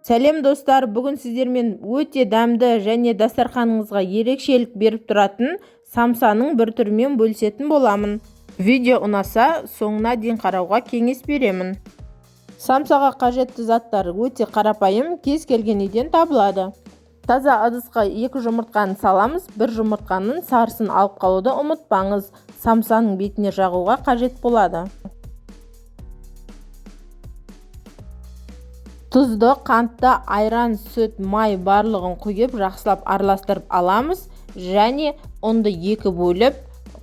Сәлем достар, бүгін сіздермен өте дәмді және дастарханыңызға ерекшелік беріп тұратын самсаның бір түрімен бөлісетін боламын. Видео ұнаса, соңына дейін қарауға кеңес беремін. Самсаға қажетті заттар өте қарапайым, кез келген үйден табылады. Таза ыдысқа 2 жұмыртқаны саламыз, 1 жұмыртқаның сарысын алып қалуды ұмытпаңыз. Самсаның бетіне жағуға қажет болады. Тұзды, қантты, айран, сүт, май барлығын құйып, жақсылап араластырып аламыз және ұнды 2 бөліп,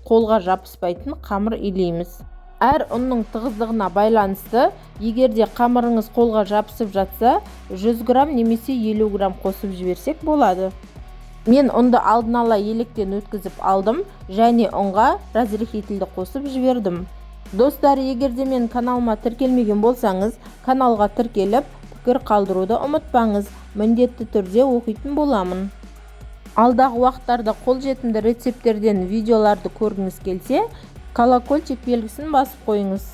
қолға жабыспайтын қамыр илейміз. Әр ұнның тығыздығына байланысты, егерде қамырыңыз қолға жабысып жатса, 100 грамм немесе 50 грамм қосып жіберсек болады. Мен ұнды алдын ала електен өткізіп алдым және ұнға разрыхителді қосып жібердім. Достар, егерде мен каналыма тіркелмеген болсаңыз, каналға тіркеліп, пікір қалдыруды ұмытпаңыз, міндетті түрде оқитын боламын. Алдағы уақыттарда қолжетімді рецепттерден видеоларды көргіңіз келсе, колокольчик белгісін басып қойыңыз.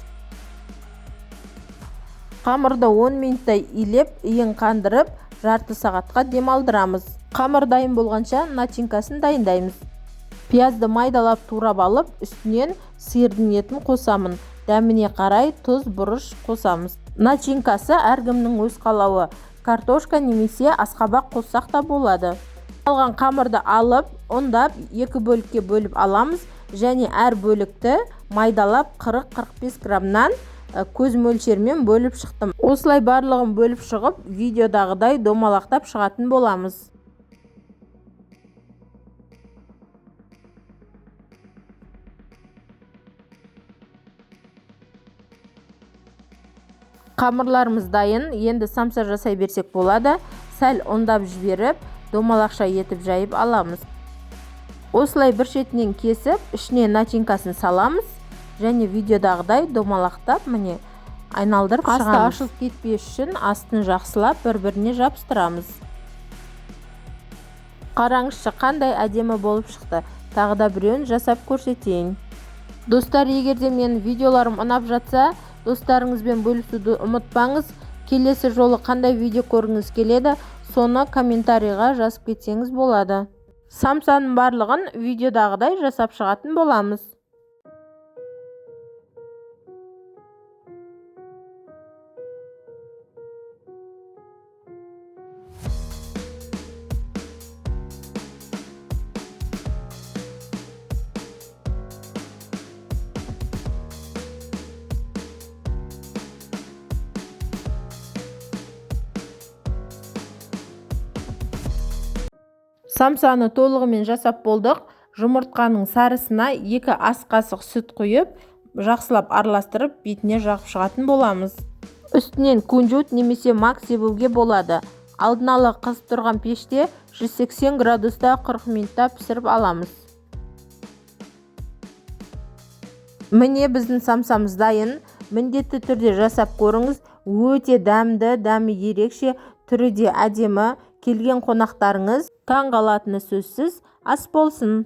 Қамырды 10 минуттай илеп, иін қандырып, жарты сағатқа демалдырамыз. Қамыр дайын болғанша начинкасын дайындаймыз. Пиязды майдалап турап алып, үстінен сиырдың етін қосамын. Дәміне қарай тұз, бұрыш қосамыз. Начинкасы әркімнің өз қалауы. Картошка немесе асқабақ қоссақ та болады. Алған қамырды алып, ұндап 2 бөлікке бөліп аламыз және әр бөлікті майдалап 40-45 граммнан көз мөлшермен бөліп шықтым. Осылай барлығын бөліп шығып, видеодағыдай домалақтап шығатын боламыз. Қамырларымыз дайын, енді самса жасай берсек болады. Сәл ұндап жіберіп, домалақша етіп жайып аламыз. Осылай бір шетінен кесіп, ішіне начинкасын саламыз және видеодағыдай домалақтап, міне, айналдырып шығамыз. Асты ашылып кетпес үшін астын жақсылап бір-біріне жабыстырамыз. Қараңызшы, қандай әдемі болып шықты. Тағы да біреуін жасап көрсетейін. Достар, егерде мен видеоларым ұнап жатса, достарыңызбен бөлісуді ұмытпаңыз. Келесі жолы қандай видео көргіңіз келеді, соны комментарийға жазып кетсеңіз болады. Самсаның барлығын видеодағыдай жасап шығатын боламыз. Самсаны толығымен жасап болдық. Жұмыртқаның сарысына 2 ас қасық сүт құйып, жақсылап араластырып, бетіне жағып шығатын боламыз. Үстінен кунжут немесе мак себуге болады. Алдын ала қызып тұрған пеште 180 градуста 40 минутта пісіріп аламыз. Міне біздің самсамыз дайын. Міндетті түрде жасап көріңіз. Өте дәмді, дәмі ерекше, түрі де әдемі. Келген қонақтарыңыз таң қалатыны сөзсіз. Ас болсын.